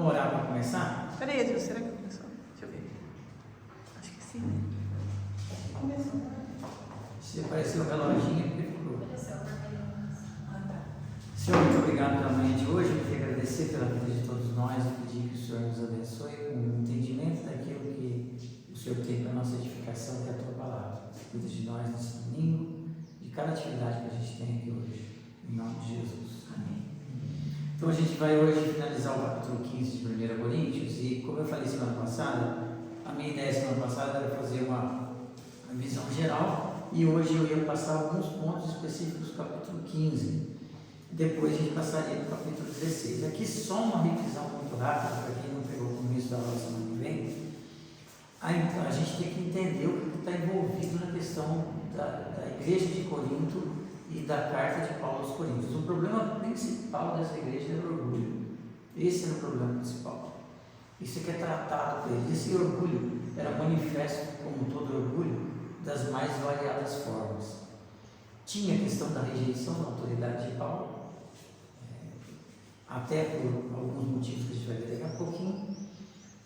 orar para começar? Peraí, Edil, será que começou? Deixa eu ver. Acho que sim, né? Começou. Se apareceu o reloginho, porque ficou. Senhor, muito obrigado pela manhã de hoje. Eu queria agradecer pela vida de todos nós e pedir que o Senhor nos abençoe com o entendimento daquilo que o Senhor tem para a nossa edificação, que é a tua palavra. Cuida de nós nesse domingo, de cada atividade que a gente tem aqui hoje. Em nome de Jesus. Amém. Então a gente vai hoje finalizar o capítulo 15 de 1 Coríntios e, como eu falei semana passada, a minha ideia semana passada era fazer uma visão geral e hoje eu ia passar alguns pontos específicos do capítulo 15. Depois a gente passaria para o capítulo 16. Aqui só uma revisão muito rápida, para quem não pegou o começo da aula semana que vem. A gente tem que entender o que está envolvido na questão da igreja de Corinto e da carta de Paulo aos Coríntios. O problema principal dessa igreja era o orgulho. Esse era o problema principal. Isso que é tratado por eles. Esse orgulho era manifesto, como todo orgulho, das mais variadas formas. Tinha a questão da rejeição da autoridade de Paulo, até por alguns motivos que a gente vai ver daqui a pouquinho.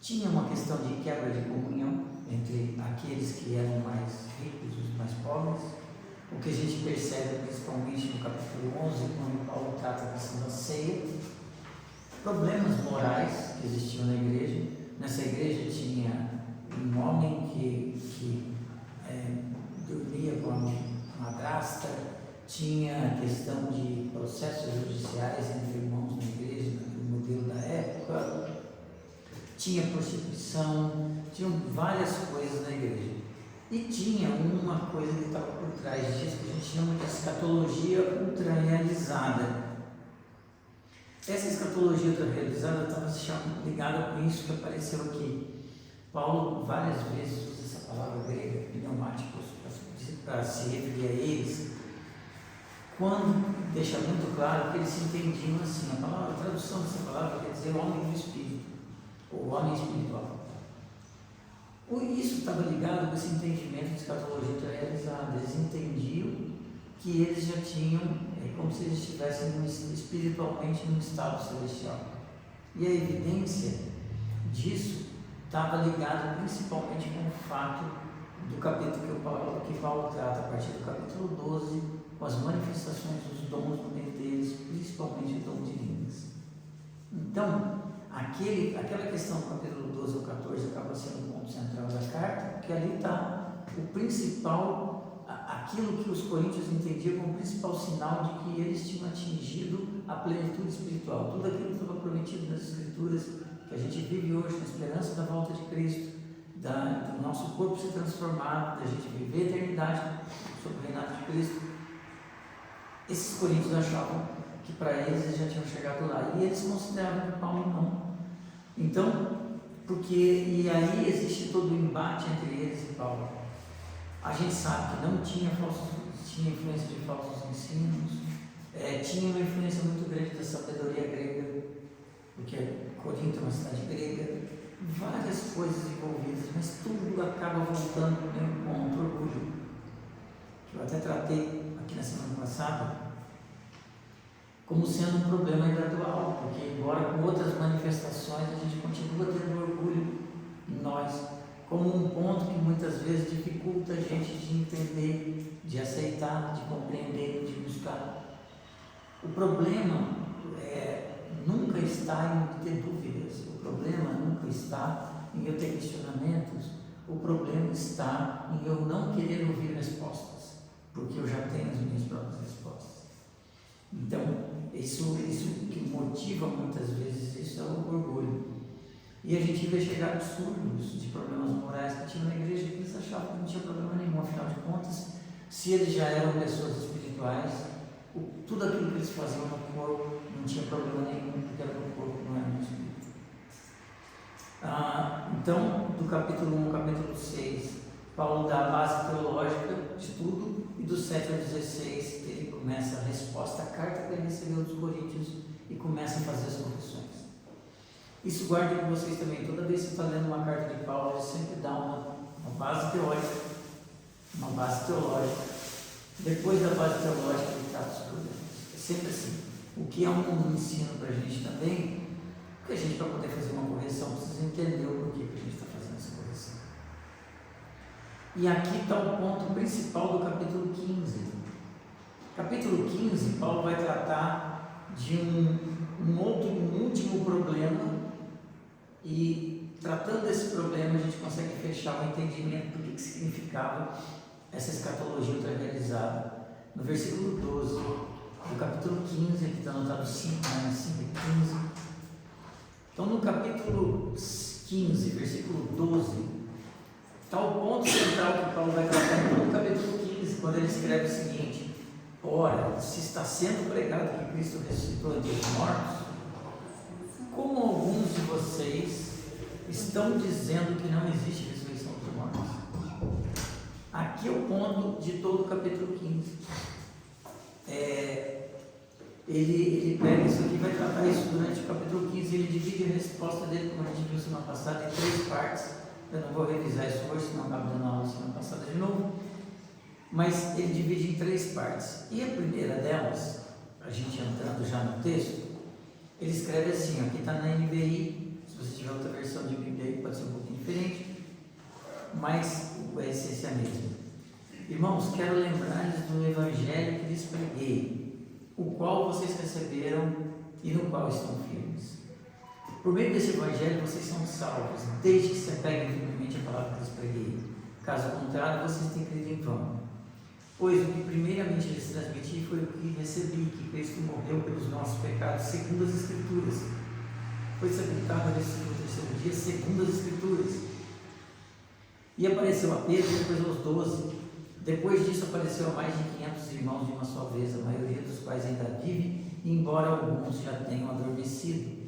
Tinha uma questão de quebra de comunhão entre aqueles que eram mais ricos e os mais pobres, o que a gente percebe principalmente no capítulo 11, quando Paulo trata a questão da ceia. Problemas morais que existiam na igreja. Nessa igreja tinha um homem que dormia com uma madrasta, tinha a questão de processos judiciais entre irmãos na igreja, no modelo da época, tinha prostituição, tinham várias coisas na igreja. E tinha uma coisa que estava por trás disso, que a gente chama de escatologia ultra-realizada. Essa escatologia ultra-realizada estava ligada com isso que apareceu aqui. Paulo várias vezes usa essa palavra grega, pneumáticos, para se referir a eles, quando deixa muito claro que eles se entendiam assim. A tradução dessa palavra quer dizer homem do espírito, ou homem espiritual. Isso estava ligado com esse entendimento de escatologia realizada. Eles entendiam que eles já tinham, como se eles estivessem espiritualmente num estado celestial. E a evidência disso estava ligada principalmente com o fato do capítulo que Paulo trata a partir do capítulo 12, com as manifestações dos dons no meio deles, principalmente o dom de línguas. Então, aquela questão do capítulo 12 ao 14 acaba sendo o ponto central da carta, porque ali está o principal, aquilo que os coríntios entendiam como o principal sinal de que eles tinham atingido a plenitude espiritual. Tudo aquilo que estava prometido nas Escrituras, que a gente vive hoje na esperança da volta de Cristo, do nosso corpo ser transformado, da gente viver a eternidade sob o reinado de Cristo. Esses coríntios achavam que para eles já tinham chegado lá, e eles consideravam que Paulo não. Então, e aí existe todo o embate entre eles e Paulo. A gente sabe que não tinha influência de falsos ensinos, tinha uma influência muito grande da sabedoria grega, porque Corinto é uma cidade grega, várias coisas envolvidas, mas tudo acaba voltando para o mesmo ponto, orgulho, que eu até tratei aqui na semana passada, como sendo um problema gradual, porque embora com outras manifestações a gente continua tendo orgulho em nós, como um ponto que muitas vezes dificulta a gente de entender, de aceitar, de compreender, de buscar. O problema nunca está em ter dúvidas, o problema nunca está em eu ter questionamentos, o problema está em eu não querer ouvir respostas, porque eu já tenho as minhas próprias respostas. Então, isso que motiva muitas vezes isso é o orgulho. E a gente vai chegar a absurdos de problemas morais que tinham na igreja, que eles achavam que não tinha problema nenhum. Afinal de contas, se eles já eram pessoas espirituais, tudo aquilo que eles faziam no corpo não tinha problema nenhum, porque era no corpo, não era no espírito. Então, do capítulo 1 ao capítulo 6, Paulo dá a base teológica de tudo, e do 7 ao 16 ele começa a resposta à carta que ele recebeu dos coríntios e começa a fazer as correções. Isso guarde com vocês também. Toda vez que você está lendo uma carta de Paulo, ele sempre dá uma base teórica, uma base teológica. Depois da base teológica, ele trata os problemas. É sempre assim. O que é um ensino para a gente também, porque a gente, para poder fazer uma correção, precisa entender o porquê que a gente está fazendo essa correção. E aqui está o ponto principal do capítulo 15. Capítulo 15, Paulo vai tratar de um último problema, e tratando desse problema a gente consegue fechar o entendimento do que significava essa escatologia ultrarealizada. No versículo 12 do capítulo 15, aqui está anotado 5 e 15. Então, no capítulo 15, versículo 12, está o ponto central que Paulo vai tratar no capítulo 15, quando ele escreve o seguinte: ora, se está sendo pregado que Cristo ressuscitou entre os mortos, como alguns de vocês estão dizendo que não existe ressurreição dos mortos? Aqui é o ponto de todo o capítulo 15. Ele pega isso aqui e vai tratar isso durante o capítulo 15. Ele divide a resposta dele, como a gente viu semana passada, em 3 partes. Eu não vou revisar isso hoje, senão acabo dando aula semana passada de novo. Mas ele divide em 3 partes. E a primeira delas, a gente entrando já no texto, ele escreve assim, aqui está na NVI, se você tiver outra versão de Bíblia aí, pode ser um pouquinho diferente, mas a essência é a mesma. Irmãos, quero lembrar-lhes do Evangelho que lhes preguei, o qual vocês receberam e no qual estão firmes. Por meio desse Evangelho vocês são salvos, desde que se apeguem firmemente à palavra que lhes preguei. Caso contrário, vocês têm crido em vão. Pois o que primeiramente lhes transmiti foi o que recebi, que Cristo morreu pelos nossos pecados, segundo as Escrituras. Foi sepultado no terceiro dia, segundo as Escrituras. E apareceu a Pedro e depois aos 12. Depois disso apareceu a mais de 500 irmãos de uma só vez, a maioria dos quais ainda vive, embora alguns já tenham adormecido.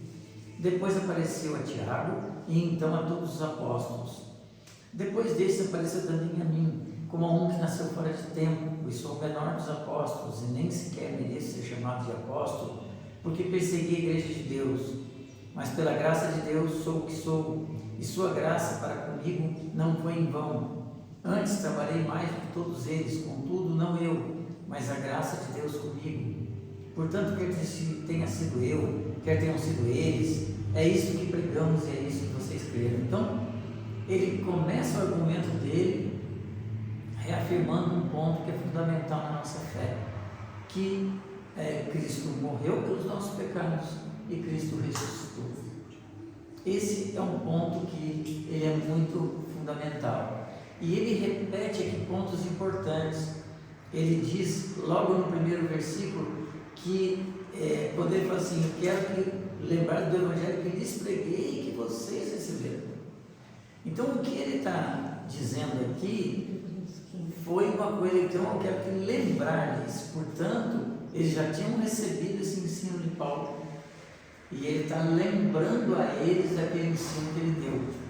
Depois apareceu a Tiago e então a todos os apóstolos. Depois desses apareceu também a mim, como a um que nasceu fora de tempo, e sou o menor dos apóstolos, e nem sequer mereço ser chamado de apóstolo, porque persegui a igreja de Deus. Mas pela graça de Deus sou o que sou, e sua graça para comigo não foi em vão. Antes trabalhei mais do que todos eles, contudo não eu, mas a graça de Deus comigo. Portanto, quer tenha sido eu, quer tenham sido eles, é isso que pregamos e é isso que vocês creram. Então, ele começa o argumento dele reafirmando um ponto que é fundamental na nossa fé, que Cristo morreu pelos nossos pecados e Cristo ressuscitou. Esse é um ponto que ele é muito fundamental. E ele repete aqui pontos importantes. Ele diz, logo no primeiro versículo, que poder falar assim: eu quero lembrar do Evangelho que lhes preguei e que vocês receberam. Então, o que ele está dizendo aqui foi uma coisa, então eu quero lembrar-lhes. Portanto, eles já tinham recebido esse ensino de Paulo, e ele está lembrando a eles daquele ensino que ele deu.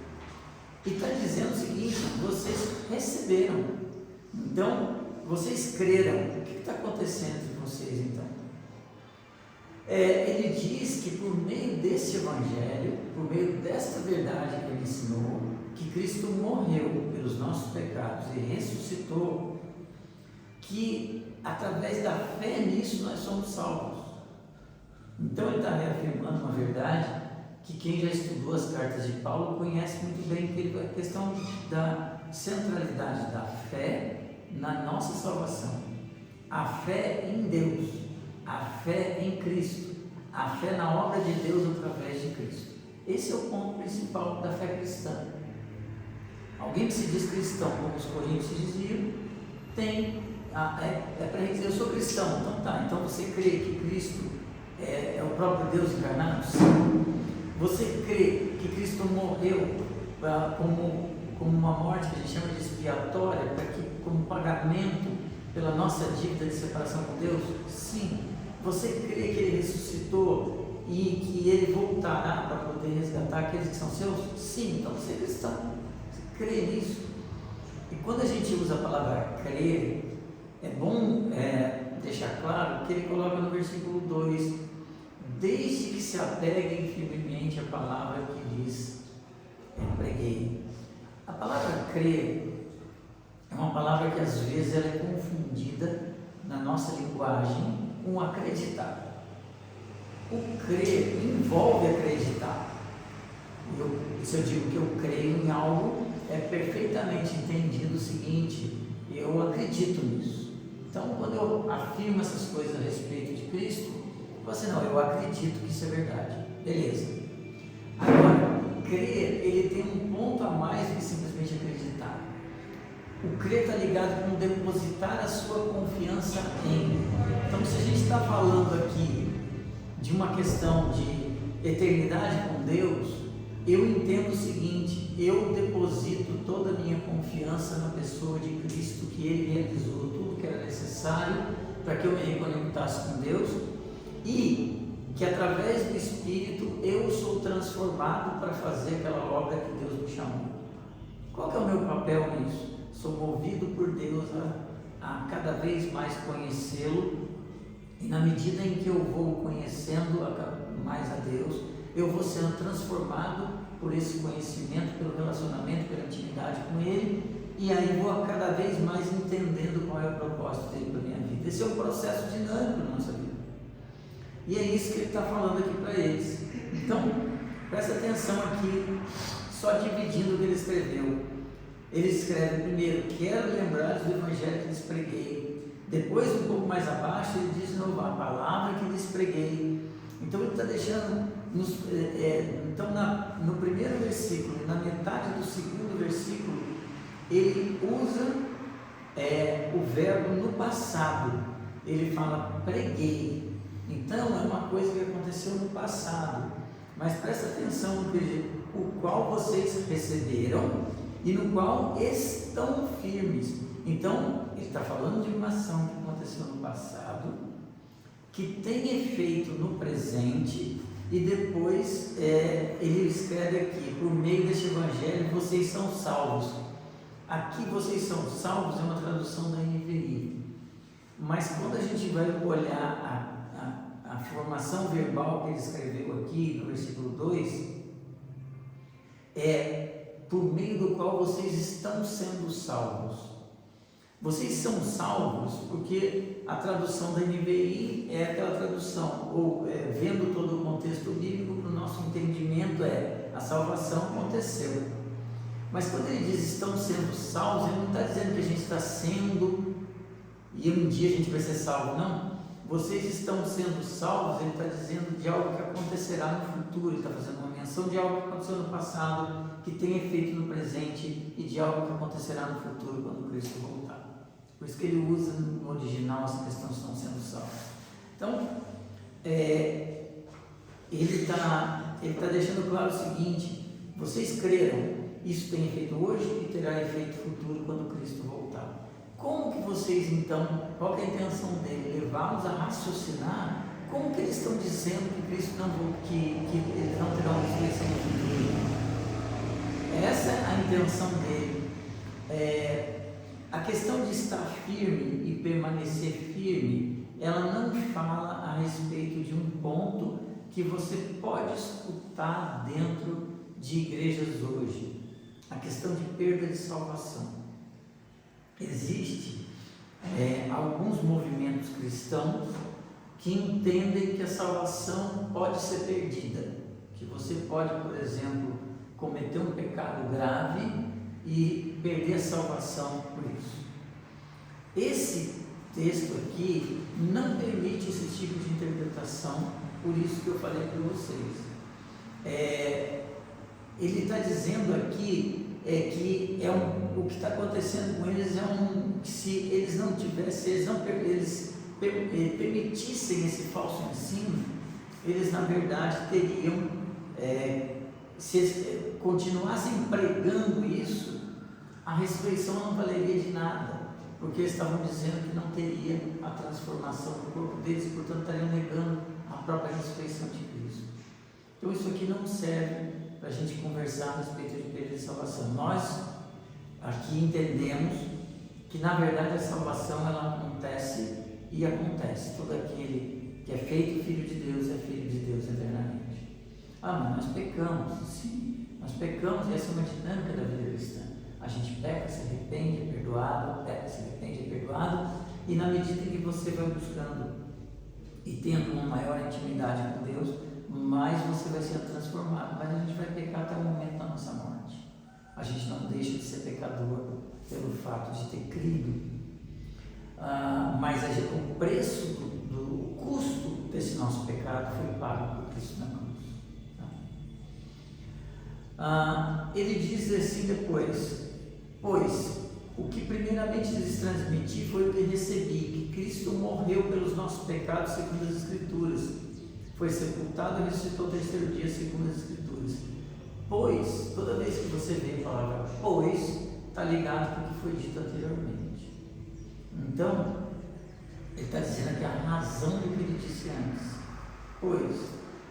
E está dizendo o seguinte: vocês receberam, então vocês creram. O que está acontecendo entre vocês então? Ele diz que por meio desse Evangelho, por meio desta verdade que ele ensinou, que Cristo morreu pelos nossos pecados e ressuscitou, que através da fé nisso nós somos salvos. Então ele está reafirmando uma verdade que quem já estudou as cartas de Paulo conhece muito bem, que é a questão da centralidade da fé na nossa salvação. A fé em Deus, a fé em Cristo, a fé na obra de Deus através de Cristo. Esse é o ponto principal da fé cristã. Alguém que se diz cristão, como os coríntios se diziam, é para dizer: eu sou cristão. Então tá, então você crê que Cristo é o próprio Deus encarnado? Sim. Você crê que Cristo morreu como uma morte que a gente chama de expiatória, como pagamento pela nossa dívida de separação com Deus? Sim. Você crê que Ele ressuscitou e que Ele voltará para poder resgatar aqueles que são seus? Sim. Então você é cristão, você crê nisso. E quando a gente usa a palavra crer, é bom deixar claro que ele coloca no versículo 2: desde que se apeguem firmemente à palavra que lhes preguei. A palavra crer é uma palavra que às vezes ela é confundida na nossa linguagem com acreditar. O crer envolve acreditar. Eu se eu digo que eu creio em algo, é perfeitamente entendido o seguinte: eu acredito nisso. Então, quando eu afirmo essas coisas a respeito de Cristo, você não, eu acredito que isso é verdade. Beleza. Agora, crer, ele tem um ponto a mais do que simplesmente acreditar. O crer está ligado com depositar a sua confiança em. Então, se a gente está falando aqui de uma questão de eternidade com Deus, eu entendo o seguinte: eu deposito toda a minha confiança na pessoa de Cristo, que Ele realizou tudo que era necessário para que eu me reconectasse com Deus, e que através do Espírito eu sou transformado para fazer aquela obra que Deus me chamou. Qual que é o meu papel nisso? Sou movido por Deus a cada vez mais conhecê-lo, e na medida em que eu vou conhecendo mais a Deus, eu vou sendo transformado por esse conhecimento, pelo relacionamento, pela intimidade com Ele, e aí vou cada vez mais entendendo qual é o propósito dele para a minha vida. Esse é um processo dinâmico na nossa vida, e é isso que ele está falando aqui para eles. Então, presta atenção aqui, só dividindo o que ele escreveu. Ele escreve primeiro: quero lembrar do evangelho que lhes preguei. Depois, um pouco mais abaixo, ele diz de novo: a palavra que lhes preguei. Então ele está deixando, no primeiro versículo e na metade do segundo versículo, ele usa o verbo no passado. Ele fala preguei. Então é uma coisa que aconteceu no passado, mas presta atenção no que o qual vocês receberam e no qual estão firmes. Então ele está falando de uma ação que aconteceu no passado, que tem efeito no presente, e depois ele escreve aqui: por meio deste evangelho vocês são salvos. Aqui vocês são salvos é uma tradução da NVI, mas quando a gente vai olhar a formação verbal que ele escreveu aqui no versículo 2, por meio do qual vocês estão sendo salvos. Vocês são salvos porque a tradução da NVI é aquela tradução, vendo todo o contexto bíblico, para o nosso entendimento a salvação aconteceu. Mas quando ele diz estão sendo salvos, ele não está dizendo que a gente está sendo e um dia a gente vai ser salvo, não. Vocês estão sendo salvos, ele está dizendo de algo que acontecerá no futuro. Ele está fazendo uma menção de algo que aconteceu no passado, que tem efeito no presente, e de algo que acontecerá no futuro quando Cristo voltar. Por isso que ele usa no original essa questão: estão sendo salvos. Então, ele está deixando claro o seguinte: vocês creram, isso tem efeito hoje e terá efeito futuro quando Cristo voltar. Como que vocês então, qual é a intenção dele? Levá-los a raciocinar como que eles estão dizendo que Cristo não volta, que eles não terão ressurreição no futuro. Essa é a intenção dele. A questão de estar firme e permanecer firme, ela não fala a respeito de um ponto que você pode escutar dentro de igrejas hoje: a questão de perda de salvação. Existem alguns movimentos cristãos que entendem que a salvação pode ser perdida, que você pode, por exemplo, cometer um pecado grave e perder a salvação por isso. Esse texto aqui não permite esse tipo de interpretação, por isso que eu falei para vocês. Ele está dizendo aqui que o que está acontecendo com eles se eles não tivessem, eles permitissem esse falso ensino, eles na verdade teriam, se eles continuassem pregando isso, a ressurreição não valeria de nada, porque eles estavam dizendo que não teria a transformação do corpo deles, portanto estariam negando a própria ressurreição de Cristo. Então isso aqui não serve para a gente conversar a respeito de perda de salvação. Nós aqui entendemos que na verdade a salvação ela acontece, e acontece. Todo aquele que é feito filho de Deus é filho de Deus eternamente. Mas nós pecamos. Sim, nós pecamos, e essa é uma dinâmica da vida cristã. A gente peca, se arrepende, é perdoado, peca, se arrepende, é perdoado, e na medida em que você vai buscando e tendo uma maior intimidade com Deus, mais você vai sendo transformado. Mas a gente vai pecar até o momento da nossa pecador pelo fato de ter crido. Mas o preço do custo desse nosso pecado foi pago por Cristo na cruz. Ele diz assim depois: pois o que primeiramente lhes transmiti foi o que recebi, que Cristo morreu pelos nossos pecados segundo as Escrituras, foi sepultado e ressuscitou ao terceiro dia segundo as Escrituras. Pois, toda vez que você vê a palavra pois, está ligado com o que foi dito anteriormente. Então, ele está dizendo aqui a razão do que ele disse antes. Pois,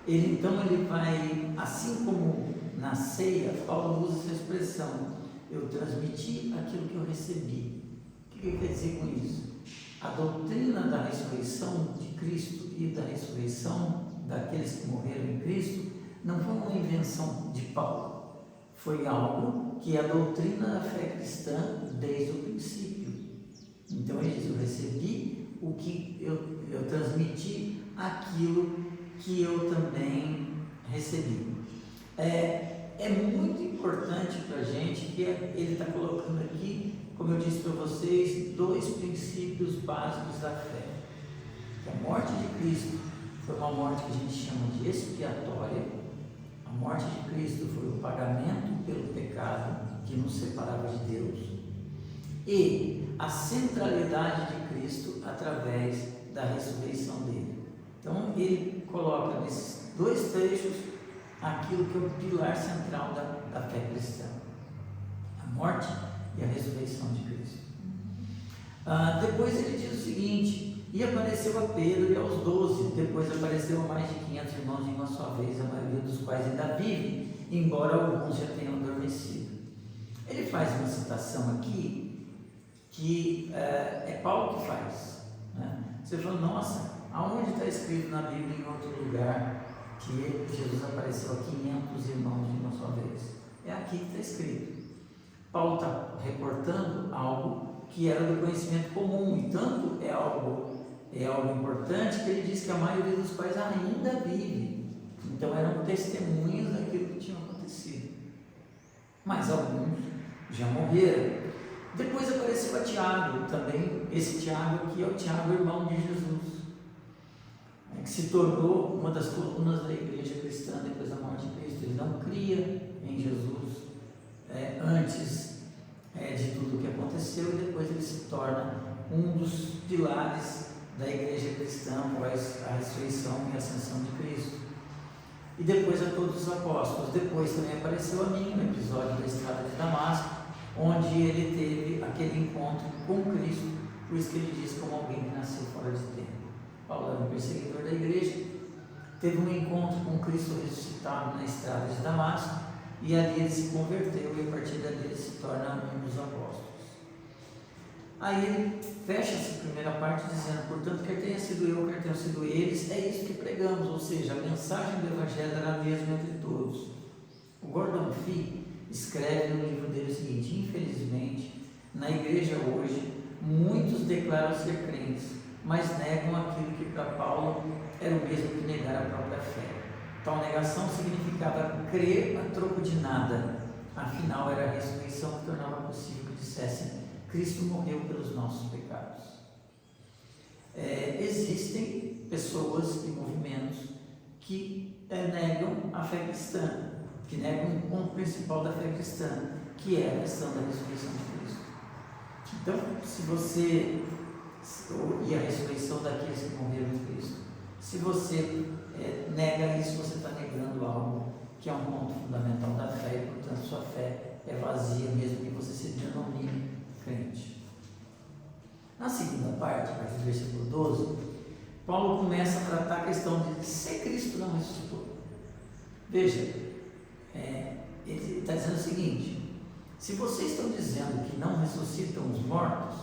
ele vai, assim como na ceia, Paulo usa essa expressão: eu transmiti aquilo que eu recebi. O que ele quer dizer com isso? A doutrina da ressurreição de Cristo e da ressurreição daqueles que morreram em Cristo não foi uma invenção de Paulo, foi algo que é a doutrina da fé cristã desde o princípio. Então ele diz: eu recebi o que eu transmiti aquilo que eu também recebi. É muito importante para a gente que ele está colocando aqui, como eu disse para vocês, dois princípios básicos da fé. Que a morte de Cristo foi uma morte que a gente chama de expiatória. A morte de Cristo foi o pagamento pelo pecado que nos separava de Deus. E a centralidade de Cristo através da ressurreição dele. Então ele coloca nesses dois trechos aquilo que é o pilar central da fé cristã: a morte e a ressurreição de Cristo. Depois ele diz o seguinte: e apareceu a Pedro e aos 12, depois apareceu a mais de 500 irmãos de uma só vez, a maioria dos quais ainda vive, embora alguns já tenham adormecido. Ele faz uma citação aqui que é Paulo que faz, né? Você fala: nossa, aonde está escrito na Bíblia em outro lugar que Jesus apareceu a 500 irmãos de uma só vez? É aqui que está escrito. Paulo está reportando algo que era do conhecimento comum, e tanto é algo importante que ele diz que a maioria dos quais ainda vive. Então eram testemunhas daquilo que tinha acontecido, mas alguns já morreram. Depois apareceu a Tiago, também esse Tiago aqui é o Tiago, irmão de Jesus, que se tornou uma das colunas da igreja cristã depois da morte de Cristo. Ele não cria em Jesus antes de tudo o que aconteceu, e depois ele se torna um dos pilares da igreja cristã após a ressurreição e a ascensão de Cristo. E depois a todos os apóstolos. Depois também apareceu a mim no episódio da estrada de Damasco, onde ele teve aquele encontro com Cristo. Por isso que ele diz como alguém que nasceu fora de tempo. Paulo era um perseguidor da igreja, teve um encontro com Cristo ressuscitado na estrada de Damasco, e ali ele se converteu, e a partir dali ele se torna um dos apóstolos. Aí ele fecha essa primeira parte dizendo: portanto, quer tenha sido eu, quer tenham sido eles, é isso que pregamos. Ou seja, a mensagem do Evangelho era a mesma entre todos. O Gordon Fee escreve no livro dele o seguinte: infelizmente, na igreja hoje, muitos declaram ser crentes, mas negam aquilo que para Paulo era o mesmo que negar a própria fé. Tal negação significava crer a troco de nada. Afinal, era a ressurreição que tornava possível que dissessem: Cristo morreu pelos nossos pecados. Existem pessoas e movimentos que negam a fé cristã, que negam o ponto principal da fé cristã, que é a questão da ressurreição de Cristo. Então, se você e a ressurreição daqueles que morreram em Cristo, se você nega isso, você está negando algo que é um ponto fundamental da fé, e portanto sua fé é vazia, mesmo que você se denomine crente. Na segunda parte, a partir do versículo 12, Paulo começa a tratar a questão de se Cristo não ressuscitou. Veja, ele está dizendo o seguinte: se vocês estão dizendo que não ressuscitam os mortos,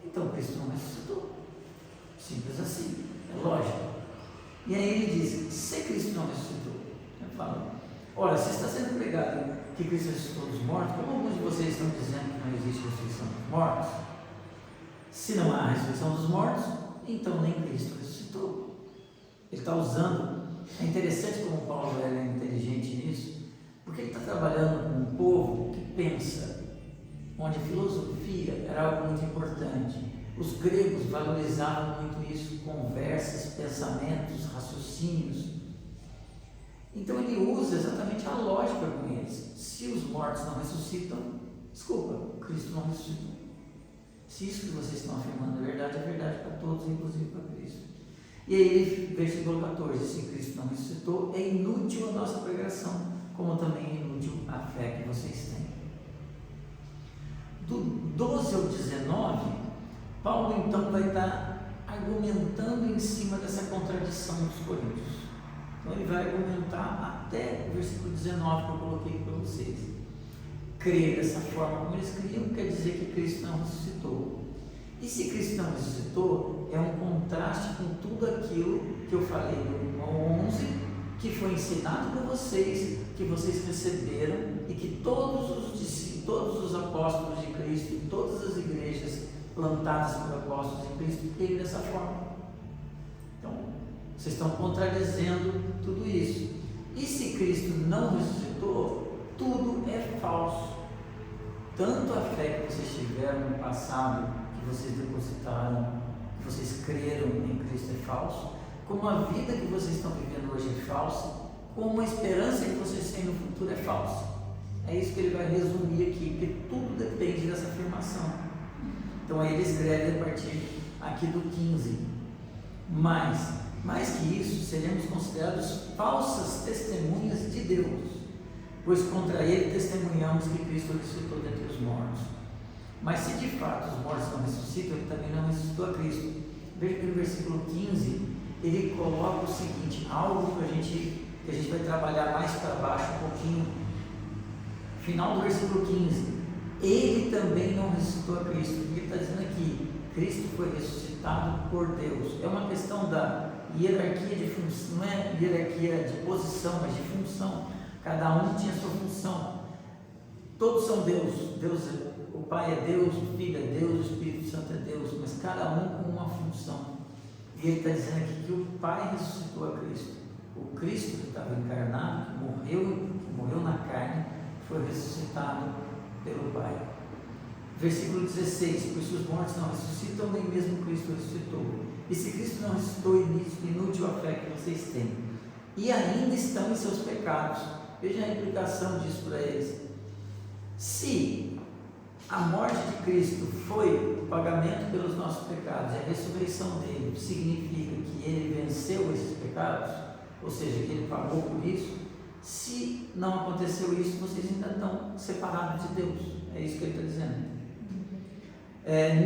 então Cristo não ressuscitou. Simples assim, é lógico. E aí ele diz: se Cristo não ressuscitou, ele fala: ora, se está sendo pregado que Cristo ressuscitou dos mortos, como alguns de vocês estão dizendo que não existe ressurreição dos mortos? Se não há ressurreição dos mortos, então nem Cristo ressuscitou. Ele está usando, é interessante como Paulo é inteligente nisso, porque ele está trabalhando com um povo que pensa. onde a filosofia era algo muito importante. Os gregos valorizavam muito isso, conversas, pensamentos, raciocínios. Então ele usa exatamente a lógica com eles. Se os mortos não ressuscitam, desculpa, Cristo não ressuscitou. Se isso que vocês estão afirmando é verdade para todos, inclusive para Cristo. E aí, versículo 14, se Cristo não ressuscitou, é inútil a nossa pregação, como também é inútil a fé que vocês têm. Do 12 ao 19, Paulo então vai estar argumentando em cima dessa contradição dos coríntios. Então ele vai argumentar até o versículo 19 que eu coloquei para vocês. Crer dessa forma como eles criam quer dizer que Cristo não ressuscitou. E se Cristo não ressuscitou, é um contraste com tudo aquilo que eu falei no 11, que foi ensinado por vocês, que vocês receberam e que todos os apóstolos de Cristo, em todas as igrejas plantadas por apóstolos de Cristo, creem dessa forma. Então, vocês estão contradizendo tudo isso. E se Cristo não ressuscitou, tudo é falso. Tanto a fé que vocês tiveram no passado, que vocês depositaram, que vocês creram em Cristo é falso, como a vida que vocês estão vivendo hoje é falsa, como a esperança que vocês têm no futuro é falsa. É isso que ele vai resumir aqui, porque tudo depende dessa afirmação. Então aí ele escreve a partir aqui do 15. Mas, mais que isso, seremos considerados falsas testemunhas de Deus, pois contra ele testemunhamos que Cristo ressuscitou dentre os mortos. Mas se de fato os mortos não ressuscitam, ele também não ressuscitou a Cristo. Veja que no versículo 15, ele coloca o seguinte, algo que a gente vai trabalhar mais para baixo um pouquinho. Final do versículo 15, ele também não ressuscitou a Cristo. O que ele está dizendo aqui? Cristo foi ressuscitado por Deus. É uma questão da hierarquia de função, não é hierarquia de posição, mas de função. Cada um tinha sua função. Todos são Deus. O Pai é Deus, o Filho é Deus, o Espírito Santo é Deus, mas cada um com uma função. E ele está dizendo aqui que o Pai ressuscitou a Cristo. O Cristo que estava encarnado, que morreu na carne, foi ressuscitado pelo Pai. Versículo 16, pois se os mortos não ressuscitam, nem mesmo Cristo ressuscitou. E se Cristo não ressuscitou, inútil a fé que vocês têm. E ainda estão em seus pecados. Veja a implicação disso para eles. Se a morte de Cristo foi o pagamento pelos nossos pecados, e a ressurreição dele significa que ele venceu esses pecados, ou seja, que ele pagou por isso, se não aconteceu isso, vocês ainda estão separados de Deus. É isso que ele está dizendo.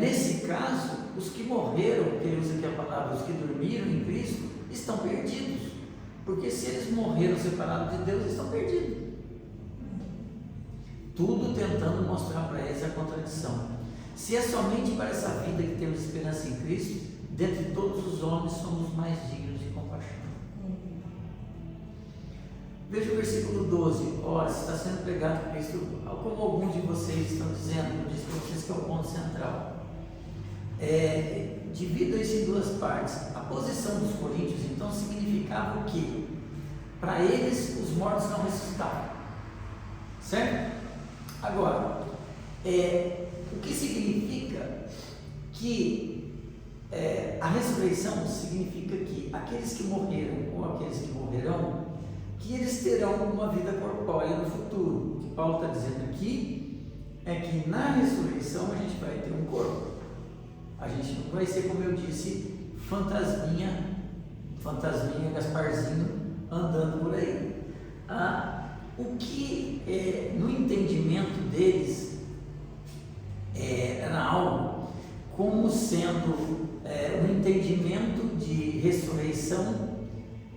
Nesse caso, os que morreram, que ele usa aqui a palavra, os que dormiram em Cristo, estão perdidos. Porque se eles morreram separados de Deus, estão perdidos. Tudo tentando mostrar para eles a contradição. Se é somente para essa vida que temos esperança em Cristo, dentre todos os homens somos mais dignos de compaixão. Veja o versículo 12. Ora, se está sendo pregado Cristo, como alguns de vocês estão dizendo, eu disse para vocês que é o ponto central. Divida isso em duas partes. A posição dos coríntios, então, significava o quê? Para eles, os mortos não ressuscitavam. Certo? Agora, o que significa que a ressurreição significa que aqueles que morreram ou aqueles que morrerão, que eles terão uma vida corpórea no futuro. O que Paulo está dizendo aqui é que na ressurreição a gente vai ter um corpo. A gente não vai ser, como eu disse, fantasminha Gasparzinho andando por aí. O que no entendimento deles era algo como sendo um entendimento de ressurreição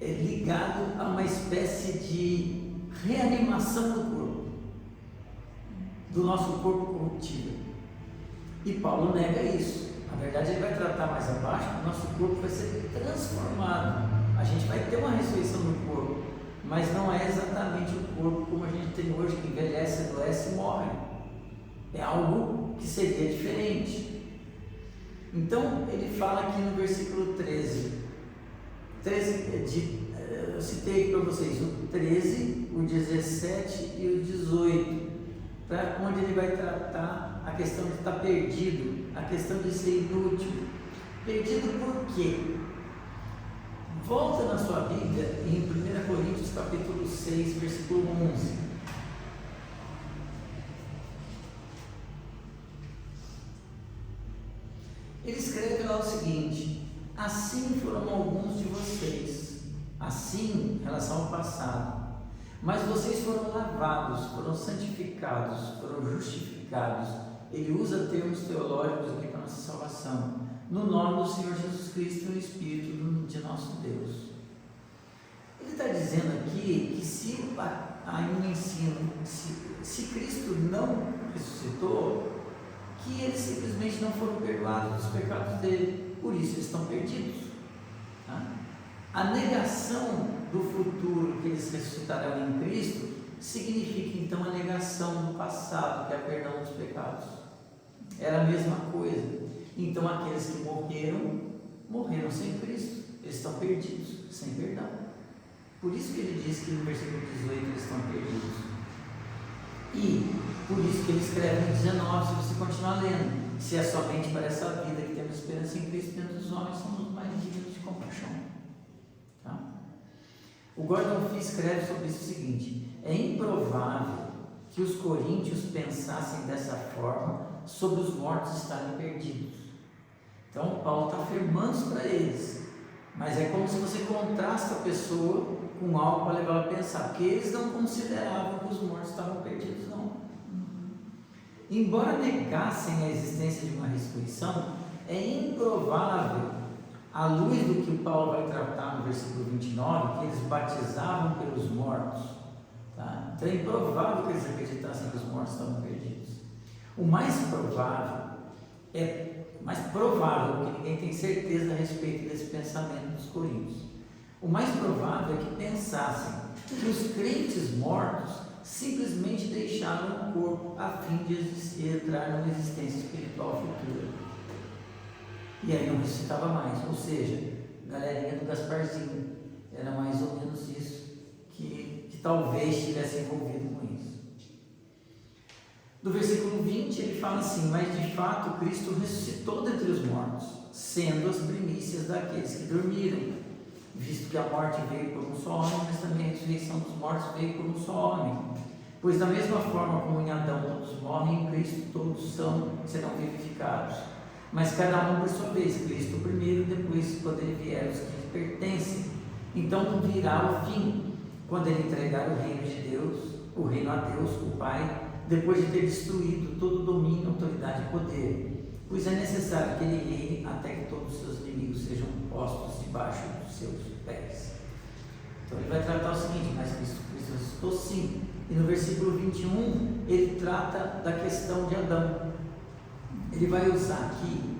ligado a uma espécie de reanimação do corpo, do nosso corpo corruptível. E Paulo nega isso. Na verdade, ele vai tratar mais abaixo que o nosso corpo vai ser transformado. A gente vai ter uma ressurreição do corpo, mas não é exatamente o corpo como a gente tem hoje, que envelhece, adoece e morre. É algo que seria diferente. Então, ele fala aqui no versículo 13, eu citei para vocês o 13, o 17 e o 18. onde ele vai tratar a questão de estar perdido, a questão de ser inútil. Perdido por quê? Volta na sua Bíblia em 1 Coríntios capítulo 6, versículo 11. Ele escreve lá o seguinte: assim foram alguns de vocês, assim em relação ao passado, mas vocês foram lavados, foram santificados, foram justificados. Ele usa termos teológicos aqui para nossa salvação, no nome do Senhor Jesus Cristo e no Espírito de nosso Deus. Ele está dizendo aqui que se aí no ensino, se Cristo não ressuscitou, que eles simplesmente não foram perdoados dos pecados dele, por isso eles estão perdidos. Tá? A negação do futuro que eles ressuscitarão em Cristo significa então a negação do passado, que é o perdão dos pecados. Era a mesma coisa. Então aqueles que morreram sem Cristo, eles estão perdidos, sem perdão. Por isso que ele diz que no versículo 18 eles estão perdidos. E por isso que ele escreve em 19, se você continuar lendo: se é somente para essa vida que temos esperança em Cristo, dentro dos homens somos os mais dignos de compaixão. Tá? O Gordon Fee escreve sobre isso o seguinte: é improvável que os coríntios pensassem dessa forma sobre os mortos estarem perdidos. Então Paulo está afirmando isso para eles, mas é como se você contrasta a pessoa com algo para levar ela a pensar, porque eles não consideravam que os mortos estavam perdidos, não. Embora negassem a existência de uma ressurreição, é improvável, à luz do que o Paulo vai tratar no versículo 29, que eles batizavam pelos mortos. Tá? Então é improvável que eles acreditassem que os mortos estavam perdidos. O mais provável, porque ninguém tem certeza a respeito desse pensamento dos coríntios, o mais provável é que pensassem que os crentes mortos simplesmente deixaram o corpo a fim de entrar numa existência espiritual futura. E aí não ressuscitava mais. Ou seja, galerinha do Gasparzinho, era mais ou menos isso que talvez estivesse envolvido com isso. Do versículo 20 ele fala assim: mas de fato Cristo ressuscitou dentre os mortos, sendo as primícias daqueles que dormiram, visto que a morte veio por um só homem, mas também a ressurreição dos mortos veio por um só homem. Pois da mesma forma como em Adão todos morrem, em Cristo todos serão vivificados. Mas cada um por sua vez, Cristo primeiro, depois quando ele vier os que lhe pertencem. Então virá o fim, quando ele entregar o reino de Deus, o reino a Deus, o Pai, depois de ter destruído todo domínio, autoridade e poder. Pois é necessário que ele reine até que todos os seus inimigos sejam postos debaixo dos seus pés. Então ele vai tratar o seguinte: mas Cristo ressuscitou sim. E no versículo 21 ele trata da questão de Adão. Ele vai usar aqui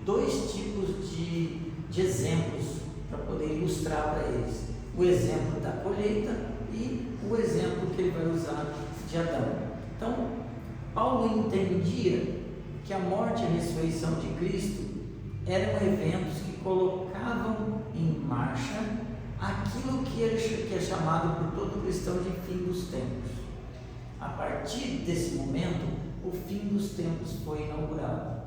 dois tipos de exemplos para poder ilustrar para eles: o exemplo da colheita e o exemplo que ele vai usar de Adão. Então Paulo entendia que a morte e a ressurreição de Cristo eram eventos que colocavam em marcha aquilo que é chamado por todo cristão de fim dos tempos. A partir desse momento, o fim dos tempos foi inaugurado.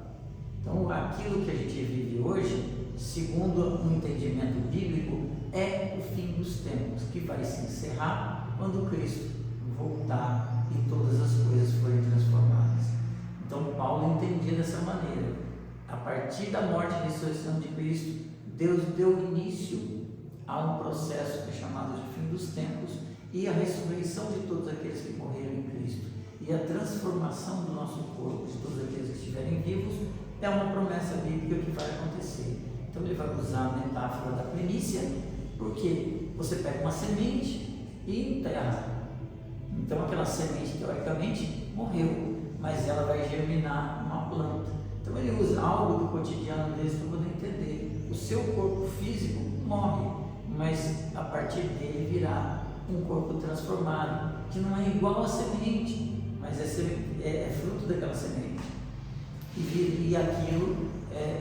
Então, aquilo que a gente vive hoje, segundo um entendimento bíblico, é o fim dos tempos, que vai se encerrar quando Cristo voltar e todas as coisas forem transformadas. Então, Paulo entendia dessa maneira: a partir da morte e ressurreição de Cristo, Deus deu início a um processo que é chamado de fim dos tempos e a ressurreição de todos aqueles que morreram em Cristo e a transformação do nosso corpo, de todos aqueles que estiverem vivos, é uma promessa bíblica que vai acontecer. Então ele vai usar a metáfora da primícia, porque você pega uma semente e enterra. Então aquela semente teoricamente morreu, mas ela vai germinar uma planta. Então ele usa algo do cotidiano deles para poder entender: o seu corpo físico morre, mas a partir dele virá um corpo transformado, que não é igual à semente, mas é fruto daquela semente. E aquilo,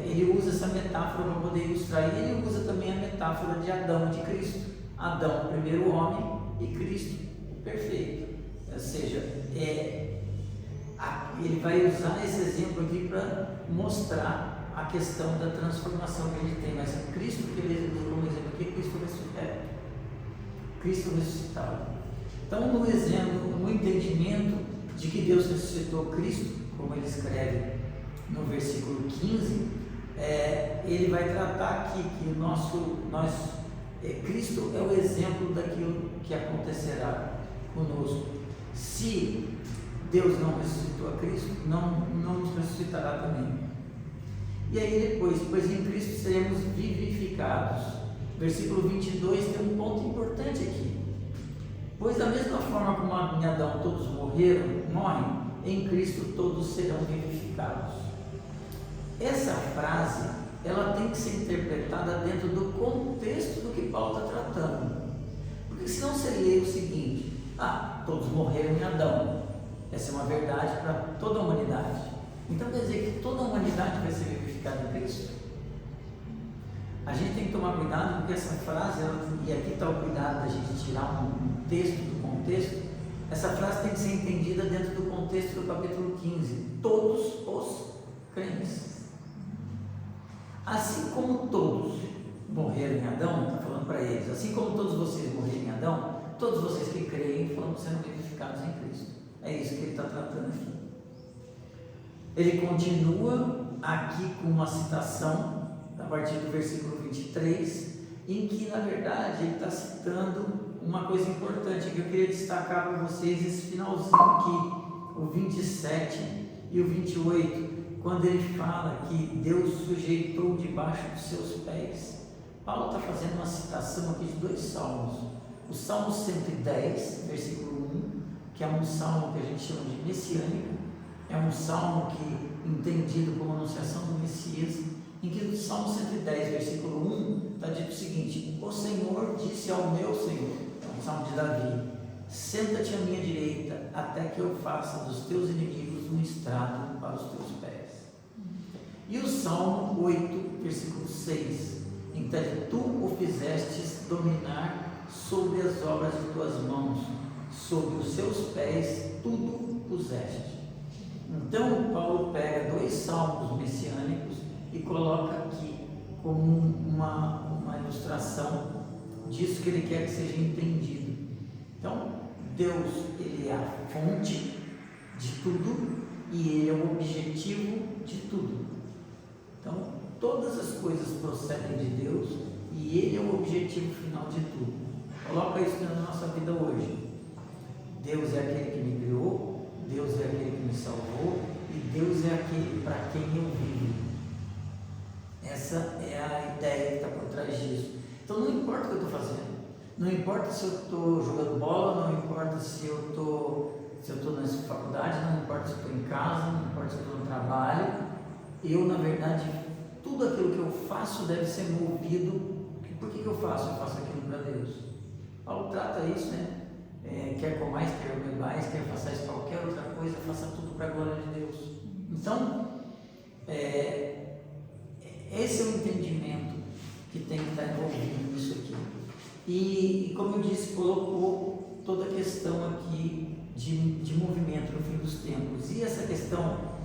ele usa essa metáfora para poder ilustrar. E ele usa também a metáfora de Adão e de Cristo. Adão, o primeiro homem, e Cristo, o perfeito. Ou seja, ele vai usar esse exemplo aqui para mostrar a questão da transformação que a gente tem. Mas Cristo, que ele usou como exemplo aqui, Cristo ressuscitado. Cristo ressuscitado. Então, no exemplo, no entendimento de que Deus ressuscitou Cristo, como ele escreve no versículo 15, ele vai tratar aqui que Cristo é o exemplo daquilo que acontecerá conosco. Se Deus não ressuscitou a Cristo, não nos ressuscitará também. E aí depois, pois em Cristo seremos vivificados. Versículo 22 tem um ponto importante aqui. Pois da mesma forma como em Adão todos morrem, em Cristo todos serão vivificados. Essa frase, ela tem que ser interpretada dentro do contexto do que Paulo está tratando. Porque senão você lê o seguinte: todos morreram em Adão. Essa é uma verdade para toda a humanidade. Então quer dizer que toda a humanidade vai ser vivificada em Cristo? A gente tem que tomar cuidado, porque essa frase, e aqui está o cuidado da gente tirar um texto do contexto. Essa frase tem que ser entendida dentro do contexto do capítulo 15. Todos os crentes. Assim como todos morreram em Adão, está falando para eles, assim como todos vocês morreram em Adão, todos vocês que creem foram sendo vivificados em Cristo. É isso que ele está tratando aqui. Ele continua aqui com uma citação a partir do versículo 23, em que na verdade ele está citando uma coisa importante que eu queria destacar para vocês, esse finalzinho aqui, o 27 e o 28, quando ele fala que Deus sujeitou debaixo dos seus pés. Paulo está fazendo uma citação aqui de dois salmos. O Salmo 110, versículo 1, que é um salmo que a gente chama de messiânico, é um salmo que entendido como anunciação do Messias, em que no Salmo 110, versículo 1, está dito o seguinte: o Senhor disse ao meu Senhor, é um salmo de Davi, senta-te à minha direita, até que eu faça dos teus inimigos um estrado para os teus pés. E o Salmo 8, versículo 6, em que está dito: tu o fizestes dominar sobre as obras de tuas mãos, sobre os seus pés tudo puseste. Então Paulo pega dois salmos messiânicos e coloca aqui como uma ilustração disso que ele quer que seja entendido. Então, Deus, ele é a fonte de tudo e ele é o objetivo de tudo. Então, todas as coisas procedem de Deus e ele é o objetivo final de tudo. Coloca isso na nossa vida hoje. Deus é aquele que me criou, Deus é aquele que me salvou e Deus é aquele para quem eu vivo. Essa é a ideia que está por trás disso. Então não importa o que eu estou fazendo, não importa se eu estou jogando bola, não importa se eu estou na faculdade, não importa se eu estou em casa, não importa se eu estou no trabalho, eu na verdade, tudo aquilo que eu faço deve ser movido. Por que eu faço? Eu faço aquilo para Deus. Paulo trata isso, né? Quer comais, quer bebais, quer façais qualquer outra coisa, faça tudo para a glória de Deus. Então, esse é o entendimento que tem que estar envolvido nisso aqui. E como eu disse, colocou toda a questão aqui de movimento no fim dos tempos. E essa questão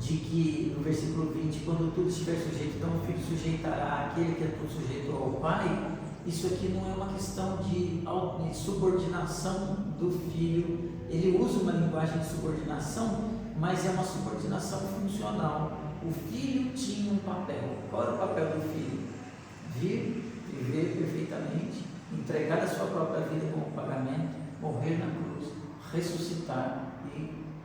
de que no versículo 20, quando tudo estiver sujeito, então o filho sujeitará aquele que é tudo sujeito ao pai. Isso aqui não é uma questão de subordinação do filho. Ele usa uma linguagem de subordinação, mas é uma subordinação funcional. O filho tinha um papel. Qual era o papel do filho? Vir, viver perfeitamente, entregar a sua própria vida como pagamento, morrer na cruz, ressuscitar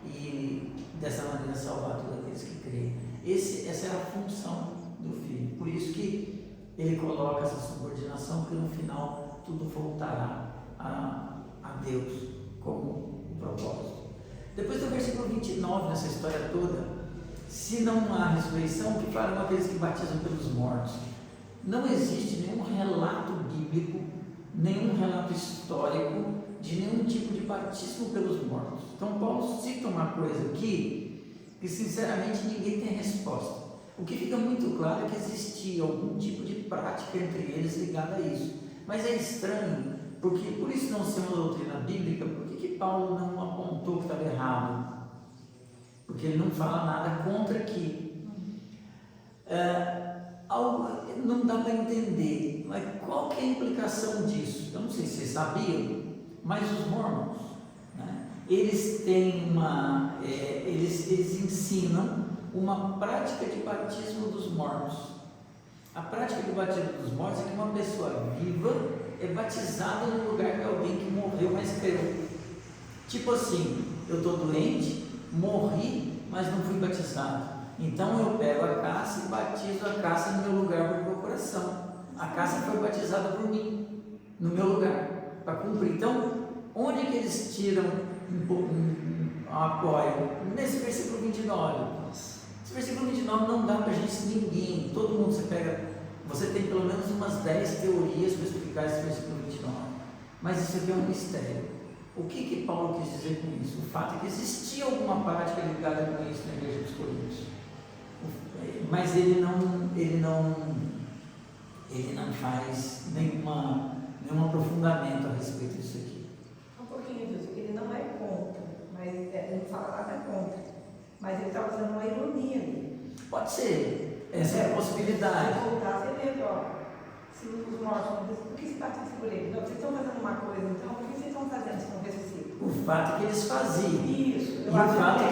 e dessa maneira salvar todos aqueles que creem. Essa era a função do filho. Por isso que ele coloca essa subordinação, que no final tudo voltará a Deus como o propósito. Depois do versículo 29, nessa história toda: se não há ressurreição, que farão aqueles que batizam pelos mortos? Não existe nenhum relato bíblico, nenhum relato histórico de nenhum tipo de batismo pelos mortos. Então Paulo cita uma coisa aqui que sinceramente ninguém tem resposta. O que fica muito claro é que existia algum tipo de prática entre eles ligada a isso. Mas é estranho, porque por isso não ser uma doutrina bíblica, por que Paulo não apontou que estava errado? porque ele não fala nada contra aqui. Não dá para entender, mas qual que é a implicação disso? Eu não sei se vocês sabiam, mas os mormons, né, eles têm eles ensinam uma prática de batismo dos mortos. A prática de batismo dos mortos é que uma pessoa viva é batizada no lugar de alguém que morreu, mas creu. Tipo assim, eu estou doente, morri, mas não fui batizado. Então eu pego a Cássia e batizo a Cássia no meu lugar por procuração. A Cássia foi batizada por mim, no meu lugar, para cumprir. Então, onde é que eles tiram apoio? Nesse versículo 29. Esse versículo 29 não dá para a gente ninguém. Todo mundo você tem pelo menos umas 10 teorias para explicar esse versículo 29. Mas isso aqui é um mistério. O que Paulo quis dizer com isso? O fato é que existia alguma prática ligada com isso na igreja dos Coríntios. Mas ele não faz nenhum aprofundamento a respeito disso aqui. Um pouquinho disso, ele não é contra, mas ele não fala nada contra, mas ele está usando uma ironia ali. Pode ser, essa é a possibilidade. Se voltar, você vê, se os mortos, por que se batizam por ele? Não, vocês estão fazendo uma coisa, então, por que vocês estão fazendo se não ressuscitam? O fato é que eles faziam. Isso. E o fato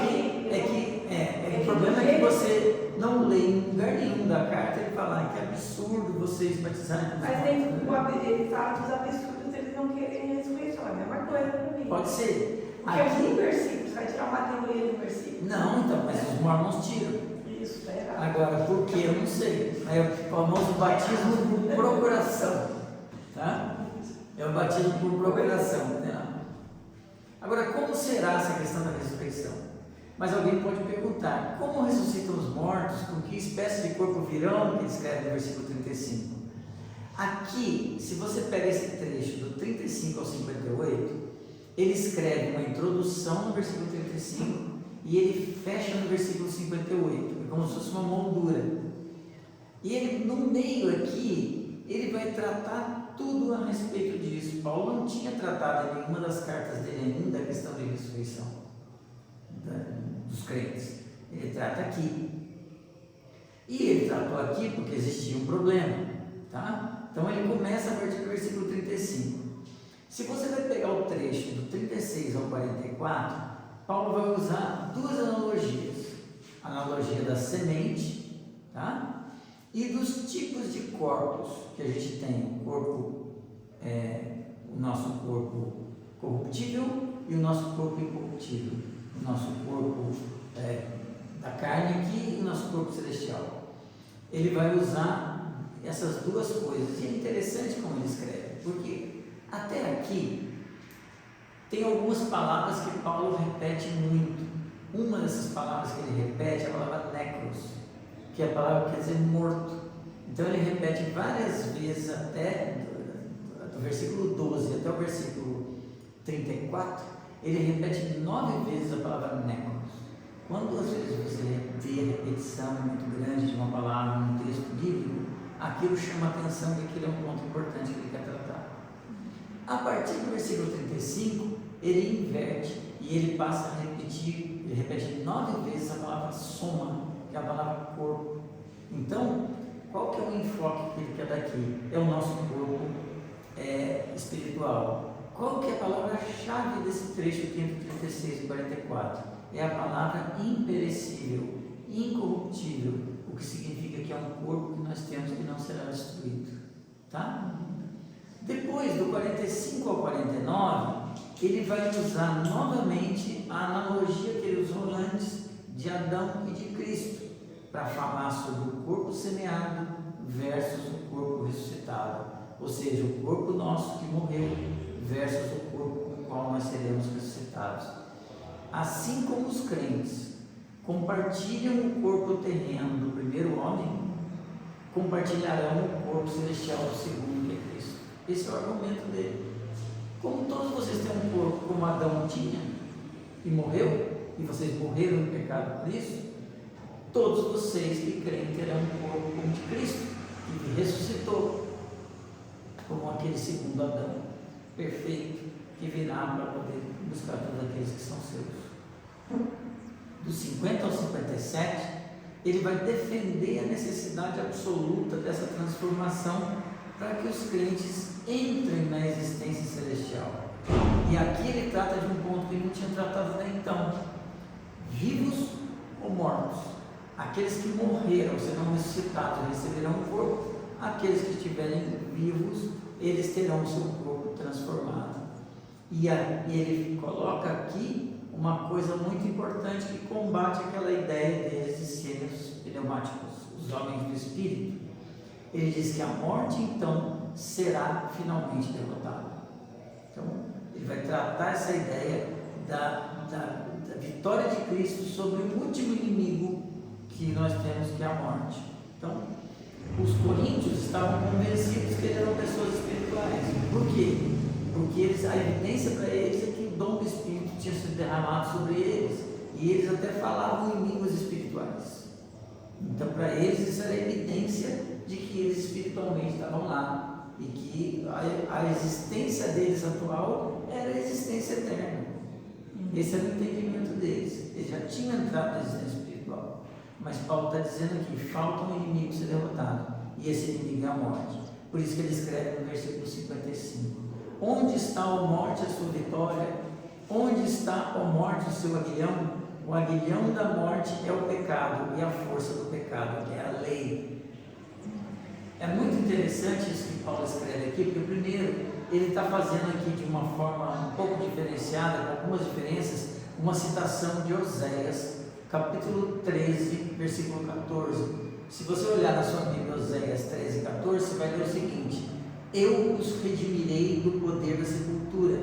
o problema é que você não lê em lugar nenhum da carta ele falar que é absurdo vocês batizarem. Mas ele fala dos absurdos, eles não querem ressurreição, é a mesma coisa comigo. Pode ser. Porque aqui em versículo, você vai tirar uma teoria do versículo. Não, então, mas os mormons tiram. Isso, está errado. Agora, por que? Eu não sei. É o famoso batismo por procuração. Tá? É o batismo por procuração. Né? Agora, como será essa questão da ressurreição? Mas alguém pode perguntar, como ressuscitam os mortos? Com que espécie de corpo virão? Que ele escreve no versículo 35. Aqui, se você pega esse trecho do 35 ao 58, ele escreve uma introdução no versículo 35 e ele fecha no versículo 58, é como se fosse uma moldura. E ele, no meio aqui, ele vai tratar tudo a respeito disso. Paulo não tinha tratado em nenhuma das cartas dele ainda a questão de ressurreição dos crentes. Ele trata aqui. E ele tratou aqui porque existia um problema. Tá? Então ele começa a partir do versículo 35. Se você vai pegar o trecho do 36 ao 44, Paulo vai usar duas analogias. A analogia da semente, tá? E dos tipos de corpos que a gente tem. O nosso corpo corruptível e o nosso corpo incorruptível. O nosso corpo da carne aqui e o nosso corpo celestial. Ele vai usar essas duas coisas. E é interessante como ele escreve, porque até aqui tem algumas palavras que Paulo repete muito. Uma dessas palavras que ele repete é a palavra necros, que é a palavra que quer dizer morto. Então ele repete várias vezes até do versículo 12 até o versículo 34, ele repete 9 vezes a palavra necros. Quando às vezes você vê a repetição muito grande de uma palavra num texto bíblico, aquilo chama a atenção que aquilo é um ponto importante que ele quer tratar. A partir do versículo 35, ele inverte e ele passa a repetir, ele repete 9 vezes a palavra soma, que é a palavra corpo. Então, qual que é o enfoque que ele quer daqui? É o nosso corpo espiritual. Qual que é a palavra-chave desse trecho aqui entre 36 e 44? É a palavra imperecível, incorruptível, o que significa que é um corpo que nós temos que não será destruído. Tá? Depois, do 45 ao 49, ele vai usar novamente a analogia que ele usou antes de Adão e de Cristo, para falar sobre o corpo semeado versus o corpo ressuscitado. Ou seja, o corpo nosso que morreu versus o corpo com o qual nós seremos ressuscitados. Assim como os crentes compartilham o corpo terreno do primeiro homem, compartilharão o corpo celestial do segundo, que é Cristo. Esse é o argumento dele. Como todos vocês têm um corpo como Adão tinha e morreu, e vocês morreram no pecado por isso, todos vocês que creem terão um corpo como de Cristo, que ressuscitou, como aquele segundo Adão, perfeito, que virá para poder buscar todos aqueles que são seus. Do do 50 ao 57, ele vai defender a necessidade absoluta dessa transformação para que os crentes entrem na existência celestial. E aqui ele trata de um ponto que ele não tinha tratado até então: vivos ou mortos. Aqueles que morreram serão ressuscitados, receberão um corpo. Aqueles que estiverem vivos, eles terão o seu corpo transformado. E ele coloca aqui uma coisa muito importante que combate aquela ideia deles de serem os pneumáticos, os homens do Espírito. Ele diz que a morte então será finalmente derrotada. Então ele vai tratar essa ideia da vitória de Cristo sobre o último inimigo que nós temos, que é a morte. Então os coríntios estavam convencidos que eles eram pessoas espirituais. Por quê? Porque a evidência para eles é que o dom do Espírito tinha sido derramado sobre eles, e eles até falavam em línguas espirituais. Então para eles isso era evidência de que eles espiritualmente estavam lá, e que a existência deles atual era a existência eterna. Esse era o entendimento deles. Eles já tinham entrado na existência espiritual. Mas Paulo está dizendo aqui: falta um inimigo ser derrotado, e esse inimigo é a morte. Por isso que ele escreve no versículo 55: onde está, ó morte, a sua vitória? Onde está, ó morte, o seu aguilhão? O aguilhão da morte é o pecado, e a força do pecado é a lei. É muito interessante isso que Paulo escreve aqui, porque primeiro ele está fazendo aqui de uma forma um pouco diferenciada, com algumas diferenças, uma citação de Oséias, capítulo 13, versículo 14. Se você olhar na sua Bíblia, Oséias 13, 14, você vai ver o seguinte: eu os redimirei do poder da sepultura,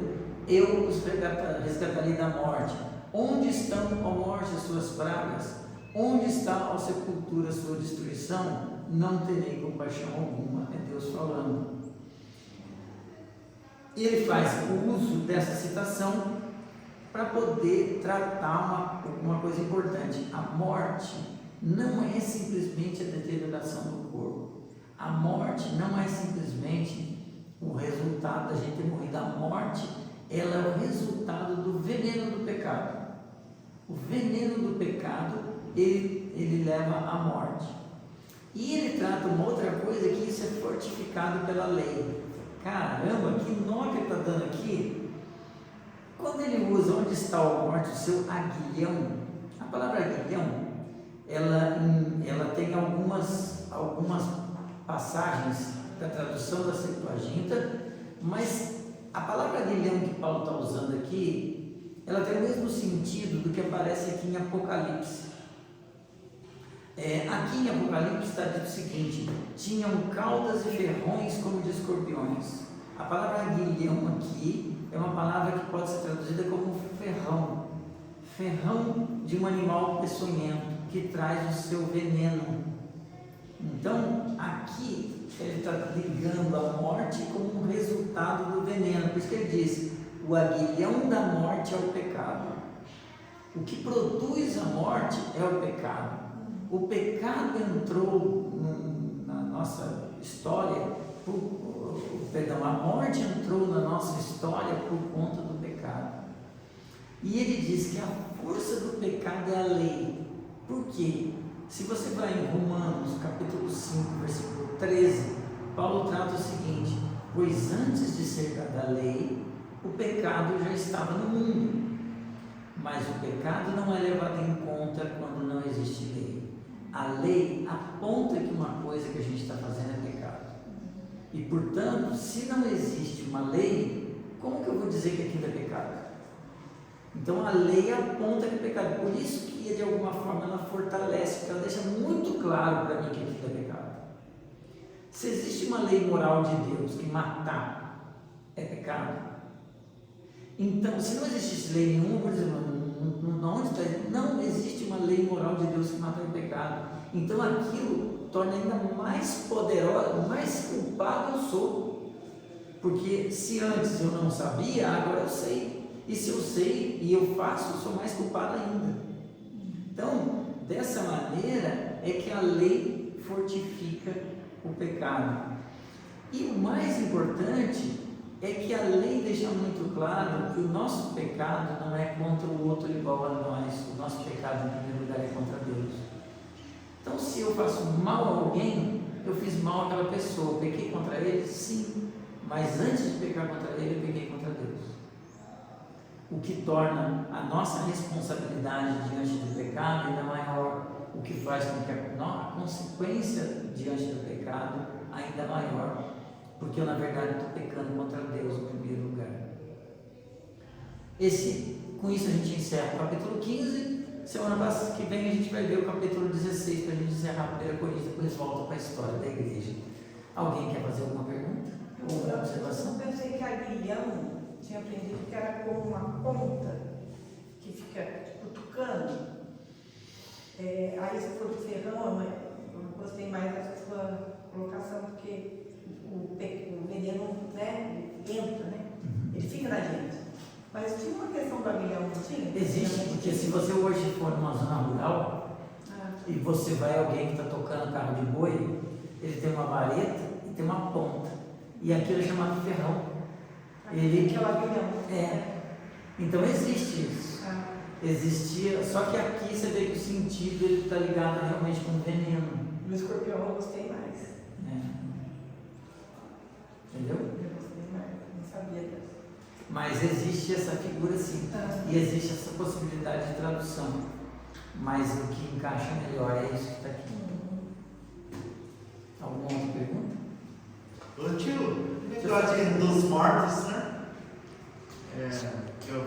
eu os resgatarei da morte. Onde estão, ó morte, as suas pragas? Onde está, ó sepultura, a sua destruição? Não terei compaixão alguma. É Deus falando. E ele faz o uso dessa citação para poder tratar uma coisa importante. A morte não é simplesmente a deterioração do corpo. A morte não é simplesmente o resultado da gente ter morrido. A morte, ela é o resultado do veneno do pecado. O veneno do pecado, ele leva à morte. E ele trata uma outra coisa, que isso é fortificado pela lei. Caramba, que nó que ele está dando aqui. Quando ele usa onde está a morte, o seu aguilhão, a palavra aguilhão, ela tem algumas passagens da tradução da Septuaginta, mas a palavra aguilhão que Paulo está usando aqui, ela tem o mesmo sentido do que aparece aqui em Apocalipse. Aqui em Apocalipse está dito o seguinte: tinham caudas e ferrões como de escorpiões. A palavra aguilhão aqui é uma palavra que pode ser traduzida como ferrão de um animal peçonhento que traz o seu veneno. Então aqui ele está ligando a morte como um resultado do veneno. Por isso que ele diz: o aguilhão da morte é o pecado. O que produz a morte é o pecado. O pecado entrou na nossa história, a morte entrou na nossa história por conta do pecado. E ele diz que a força do pecado é a lei. Por quê? Se você vai em Romanos, capítulo 5, versículo 13, Paulo trata o seguinte: pois antes de ser dada a lei, o pecado já estava no mundo, mas o pecado não é levado em conta quando não existe lei. A lei aponta que uma coisa que a gente está fazendo é pecado. E portanto, se não existe uma lei, como que eu vou dizer que aquilo é pecado? Então a lei aponta que é pecado. Por isso que de alguma forma ela fortalece, porque ela deixa muito claro para mim que aquilo é pecado. Se existe uma lei moral de Deus que matar é pecado, então se não existe lei nenhuma, por exemplo, não existe uma lei moral de Deus que matar é pecado, então aquilo torna ainda mais poderoso, mais culpado eu sou. Porque se antes eu não sabia, agora eu sei. E se eu sei e eu faço, eu sou mais culpado ainda. Então, dessa maneira é que a lei fortifica o pecado. E o mais importante é que a lei deixa muito claro que o nosso pecado não é contra o outro igual a nós. O nosso pecado, em primeiro lugar, é contra Deus. Então, se eu faço mal a alguém, eu fiz mal àquela pessoa. Eu pequei contra ele? Sim. Mas antes de pecar contra ele, eu pequei contra Deus. O que torna a nossa responsabilidade diante do pecado ainda maior. O que faz com que a consequência diante do pecado ainda maior. Porque eu, na verdade, estou pecando contra Deus em primeiro lugar. Com isso a gente encerra o capítulo 15. Semana que vem a gente vai ver o capítulo 16 para a gente encerrar a 1 Coríntios, depois volta para a história da igreja. Alguém quer fazer alguma pergunta? Ou uma observação? Eu pensei que aguilhão tinha aprendido que era como uma ponta que fica cutucando. Aí você falou de ferrão, eu gostei mais da sua colocação, porque o veneno, né, entra, né? Ele fica na gente. Mas tinha uma questão do aguilhão, não tinha? Existe, porque se você hoje for numa zona rural e você vai alguém que está tocando carro de boi, ele tem uma vareta e tem uma ponta. E aquilo é chamado ferrão. Que é o aguilhão. Então existe isso. Existia, só que aqui você vê que o sentido ele está ligado realmente com o veneno. No escorpião eu gostei mais. Entendeu? Eu gostei mais, não sabia disso. Mas existe essa figura sim, e existe essa possibilidade de tradução. Mas o que encaixa melhor é isso que está aqui. Alguma outra pergunta? Ô tio, negócio dos mortos, né? Eu